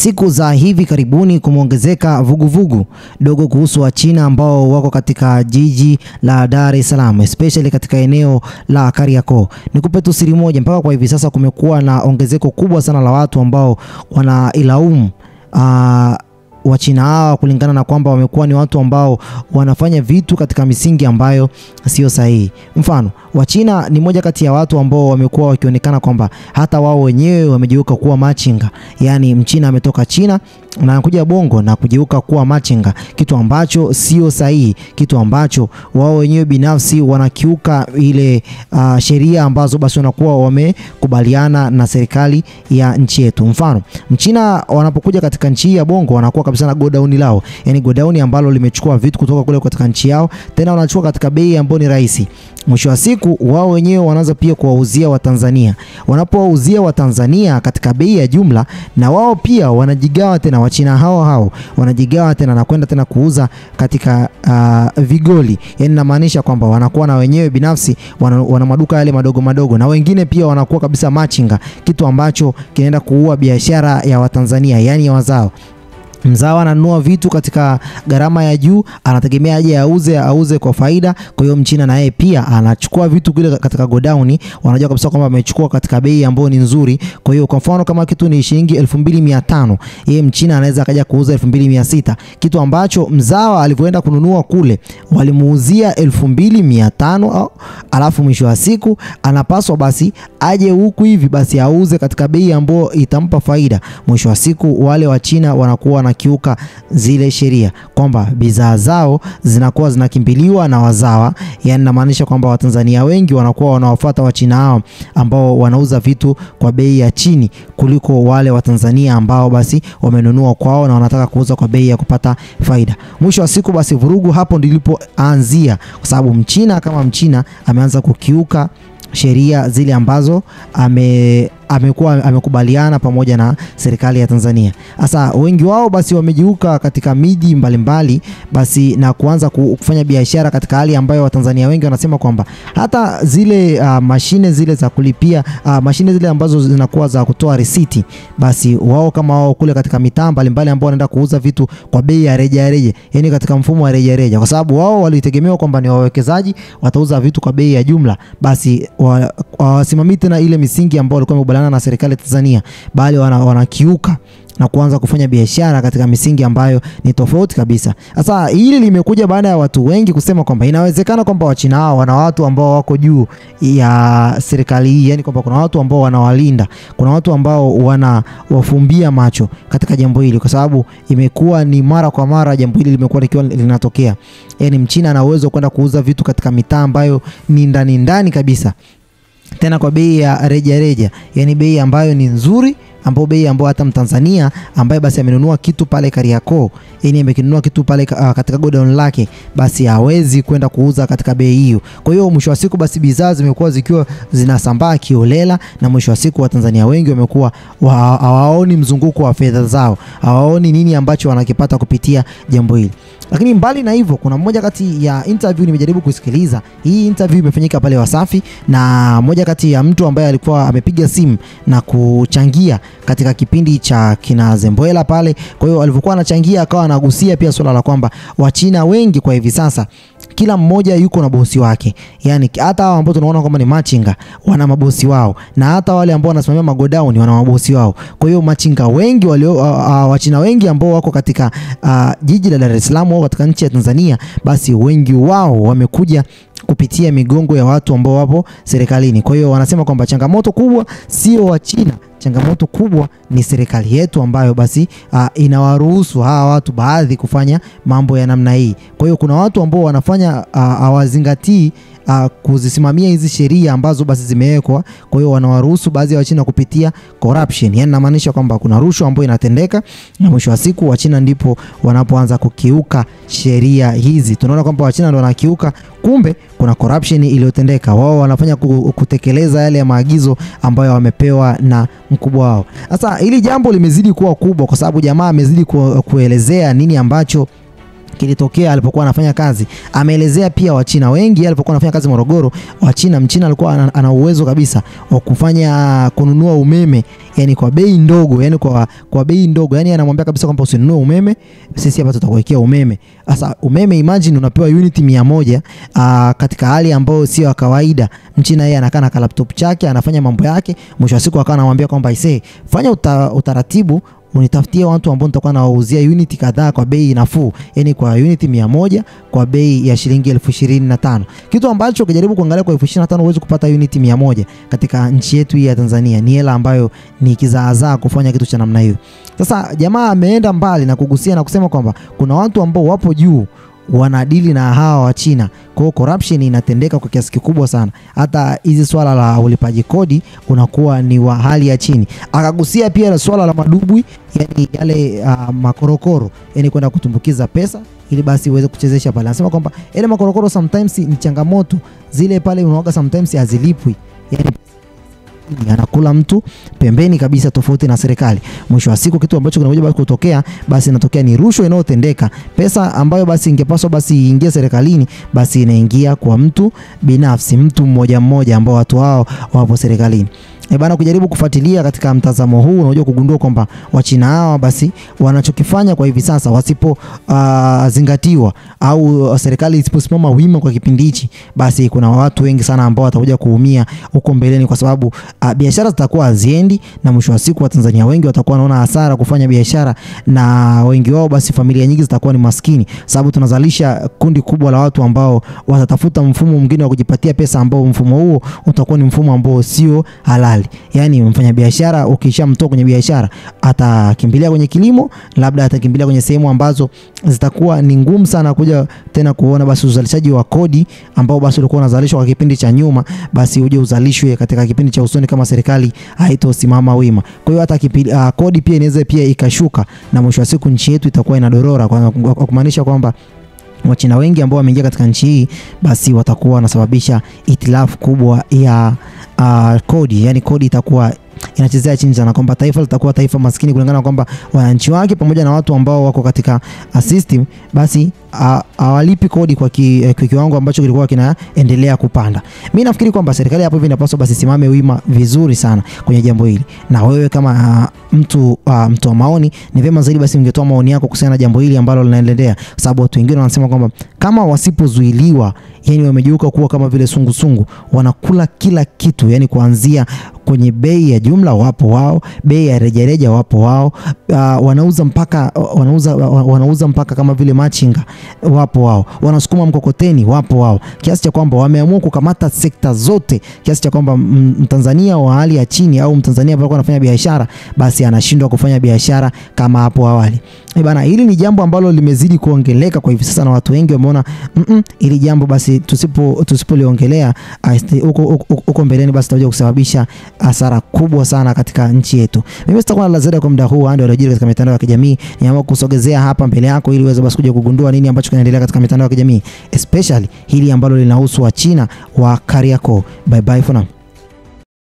Siku za hivi karibuni kumeongezeka vuguvugu dogo kuhusu wa China ambao wako katika jiji la Dar es Salaam, especially katika eneo la Kariakoo. Nikupe tu siri moja, mpaka kwa hivi sasa kumekuwa na ongezeko kubwa sana la watu ambao wanailaumu wa China hawa kulingana na kwamba wamekuwa ni watu ambao wanafanya vitu katika misingi ambayo sio sahihi. Mfano, wa China ni moja kati ya watu ambao wamekuwa wakionekana kwamba hata wao wenyewe wamejeuka kuwa machinga. Yaani Mchina ametoka China na anakuja Bongo na kujeuka kuwa machinga, kitu ambacho sio sahihi, kitu ambacho wao wenyewe binafsi wanakiuka ile sheria ambazo basi wanakuwa wamekubaliana na serikali ya nchi yetu. Mfano, Mchina wanapokuja katika nchi ya Bongo wanakuwa kabisa na godown lao, yani godown ambalo limechukua vitu kutoka kule katika nchi yao, tena wanachukua katika bei ambayo ni rahisi. Mwisho wa siku wao wenyewe wanaanza pia kuwauzia Watanzania. Wanapowauzia Watanzania katika bei ya jumla, na wao pia wanajigawa tena, Wachina hao wanajigawa tena na kwenda tena kuuza katika vigoli. Yani inamaanisha kwamba wanakuwa na wenyewe binafsi wana maduka yale madogo madogo, na wengine pia wanakuwa kabisa machinga, kitu ambacho kinaenda kuua biashara ya Watanzania, yani ya wazao. Mzawa ananunua vitu katika gharama ya juu, anategemea aje auze kwa faida. Kwa hiyo Mchina na yeye pia anachukua vitu kile katika godown, wanajua kabisa kwamba amechukua katika bei ambayo ni nzuri. Kwa hiyo kwa mfano kama kitu ni shilingi 2500, yeye Mchina anaweza akaja kuuza 2600, kitu ambacho mzawa alivyoenda kununua kule walimuuzia 2500, alafu mwisho wa siku anapaswa basi aje huku hivi basi auze katika bei ambayo itampa faida. Mwisho wa siku wale wa China wanakuwa na kiuka zile sheria, kwamba bidhaa zao zinakuwa zinakimbiliwa na wazawa. Yani inamaanisha kwamba Watanzania wengi wanakuwa wanawafuata wa China hao ambao wanauza vitu kwa bei ya chini kuliko wale Watanzania ambao basi wamenunua kwao na wanataka kuuza kwa bei ya kupata faida. Mwisho wa siku basi vurugu hapo ndilipoanzia, kwa sababu Mchina kama Mchina ameanza kukiuka sheria zile ambazo amekubaliana pamoja na serikali ya Tanzania. Sasa wengi wao basi wamejiuka katika miji mbalimbali basi na kuanza kufanya biashara katika hali ambayo Watanzania wengi wanasema kwamba hata zile mashine zile za kulipia, mashine zile ambazo zinakuwa za kutoa risiti, basi wao kama wao kule katika mitaa mbalimbali ambao wanaenda kuuza vitu kwa bei ya reja, yani katika mfumo wa reja, kwa sababu wao walitegemewa kwamba ni wawekezaji watauza vitu kwa bei ya jumla, basi wasimamii tena ile misingi ambayo walikuwa wamekubaliana na serikali ya Tanzania, bali wanakiuka na kuanza kufanya biashara katika misingi ambayo ni tofauti kabisa. Sasa hili limekuja baada ya watu wengi kusema kwamba inawezekana kwamba Wachina hao wana watu ambao wako juu ya serikali hii, yani kwamba kuna watu ambao wanawalinda, kuna watu ambao wanawafumbia macho katika jambo hili, kwa sababu imekuwa ni mara kwa mara jambo hili limekuwa likiwa linatokea. Yani Mchina ana uwezo kwenda kuuza vitu katika mitaa ambayo ni ndani kabisa, tena kwa bei ya reja, yani bei ambayo ni nzuri, ambapo bei ambayo hata Mtanzania ambaye basi amenunua kitu pale Kariakoo, yani amekinunua kitu pale katika godown lake, basi hawezi kwenda kuuza katika bei hiyo. Kwa hiyo mwisho wa siku basi bidhaa zimekuwa zikiwa zinasambaa kiolela, na mwisho wa siku Watanzania wengi wamekuwa hawaoni mzunguko wa fedha zao, hawaoni nini ambacho wanakipata kupitia jambo hili. Lakini mbali na hivyo, kuna mmoja kati ya interview nimejaribu kusikiliza. Hii interview imefanyika pale Wasafi, na mmoja kati ya mtu ambaye alikuwa amepiga simu na kuchangia katika kipindi cha kina Zembwela pale. Kwa hiyo alivyokuwa anachangia akawa anagusia pia swala la kwamba Wachina wengi kwa hivi sasa kila mmoja yuko na bosi wake. Yani hata hao ambao tunaona kwamba ni machinga wana mabosi wao, na hata wale ambao wanasimamia magodown wana mabosi wao. Kwa hiyo machinga wengi Wachina wengi ambao wako katika jiji la Dar es Salaam au katika nchi ya Tanzania, basi wengi wao wamekuja kupitia migongo ya watu ambao wapo serikalini. Kwa hiyo wanasema kwamba changamoto kubwa sio Wachina, changamoto kubwa ni serikali yetu ambayo basi inawaruhusu hawa watu baadhi kufanya mambo ya namna hii. Kwa hiyo kuna watu ambao wanafanya hawazingatii kuzisimamia hizi sheria ambazo basi zimewekwa. Kwa hiyo wanawaruhusu baadhi ya Wachina kupitia corruption, yani inamaanisha kwamba kuna rushwa ambayo inatendeka, na mwisho wa siku Wachina ndipo wanapoanza kukiuka sheria hizi. Tunaona kwamba Wachina ndio wanakiuka, kumbe kuna corruption iliyotendeka. Wao wanafanya kutekeleza yale maagizo ambayo wamepewa na mkubwa wao. Sasa hili jambo limezidi kuwa kubwa kwa sababu jamaa amezidi kuelezea nini ambacho kilitokea alipokuwa anafanya kazi. Ameelezea pia Wachina wengi alipokuwa anafanya kazi Morogoro, Mchina alikuwa ana uwezo kabisa wa kununua umeme yani kwa bei ndogo, yani kwa bei ndogo. Yani anamwambia kabisa kwamba usinunue umeme, sisi hapa tutakuwekea umeme. Sasa umeme, imagine unapewa unit 100 katika hali ambayo sio ya kawaida. Mchina yeye anakaa na laptop chake anafanya mambo yake, mwisho wa siku akawa anamwambia kwamba fanya utaratibu unitafutie watu ambao nitakuwa nawauzia unit kadhaa kwa bei nafuu, yani kwa unit 100 kwa bei ya shilingi 25,000. Kitu ambacho ukijaribu kuangalia kwa 25,000 uweze kupata unit 100 katika nchi yetu hii ya Tanzania ni hela ambayo ni kizaazaa kufanya kitu cha namna hiyo. Sasa jamaa ameenda mbali na kugusia na kusema kwamba kuna watu ambao wapo juu wanadili na hawa wa China. Kwa hiyo corruption inatendeka kwa kiasi kikubwa sana. Hata hizi swala la ulipaji kodi unakuwa ni wa hali ya chini. Akagusia pia swala la madubwi, yani yale makorokoro, yani kwenda kutumbukiza pesa ili basi uweze kuchezesha pale. Anasema kwamba ile makorokoro sometimes ni changamoto, zile pale unaoga sometimes hazilipwi. Yani anakula mtu pembeni kabisa, tofauti na serikali. Mwisho wa siku kitu ambacho kinakuja basi kutokea, basi inatokea ni rushwa inayotendeka. Pesa ambayo basi ingepaswa basi iingie serikalini, basi inaingia kwa mtu binafsi, mtu mmoja mmoja ambao watu hao wapo serikalini. Bana, kujaribu kufuatilia katika mtazamo huu unajua kugundua kwamba Wachina hawa basi wanachokifanya kwa hivi sasa, wasipo zingatiwa au serikali isiposimama wima kwa kipindi hichi, basi kuna watu wengi sana ambao watakuja kuumia huko mbeleni, kwa sababu biashara zitakuwa haziendi, na mwisho wa siku Watanzania wengi watakuwa wanaona hasara kufanya biashara, na wengi wao basi familia nyingi zitakuwa ni maskini, sababu tunazalisha kundi kubwa la watu ambao watatafuta mfumo mwingine wa kujipatia pesa, ambao mfumo huo utakuwa ni mfumo ambao sio halali. Yani mfanya biashara ukishamtoa kwenye biashara atakimbilia kwenye kilimo, labda atakimbilia kwenye sehemu ambazo zitakuwa ni ngumu sana kuja tena kuona basi uzalishaji wa kodi ambao basi ulikuwa unazalishwa kwa kipindi cha nyuma, basi uje uzalishwe katika kipindi cha usoni kama serikali haitosimama wima. Kwa hiyo hata kodi pia inaweza pia ikashuka, na mwisho wa siku nchi yetu itakuwa inadorora, kwa kumaanisha kwamba Wachina wengi ambao wameingia katika nchi hii basi watakuwa wanasababisha itilafu kubwa ya kodi. Yani kodi itakuwa inachezea chini sana, kwamba taifa litakuwa taifa maskini kulingana na kwamba wananchi wake pamoja na watu ambao wako katika system basi hawalipi kodi kwa kiwango ambacho kilikuwa kinaendelea kupanda. Mimi nafikiri kwamba serikali hapo hivi inapaswa basi simame wima vizuri sana kwenye jambo hili, na wewe kama mtu wa maoni, ni vyema zaidi basi ungetoa maoni yako kuhusiana na jambo hili ambalo linaendelea, sababu watu wengine wanasema kwamba kama wasipozuiliwa, yani wamejiuka kuwa kama vile sungusungu, wanakula kila kitu, yani kuanzia kwenye bei ya jumla wapo wao, bei ya rejareja wapo wao, wanauza mpaka kama vile machinga wapo wao, wanasukuma mkokoteni wapo wao, kiasi cha kwamba wameamua kukamata sekta zote, kiasi cha kwamba Mtanzania wa hali ya chini au Mtanzania ambaye anafanya biashara basi anashindwa kufanya biashara kama hapo awali. Bana, hili ni jambo ambalo limezidi kuongeleka kwa hivi sasa, na watu wengi wameona hili jambo basi tusipoliongelea huko mbeleni basi tutakuja kusababisha hasara kubwa sana katika nchi yetu. Mimi sitakuwa na lazima kwa muda huu, ndio yanayojiri katika mitandao ya kijamii. Niamua kusogezea hapa mbele yako ili uweze basi kuja kugundua nini ambacho kinaendelea katika mitandao ya kijamii, especially hili ambalo linahusu Wachina wa Kariakoo. Bye bye for now.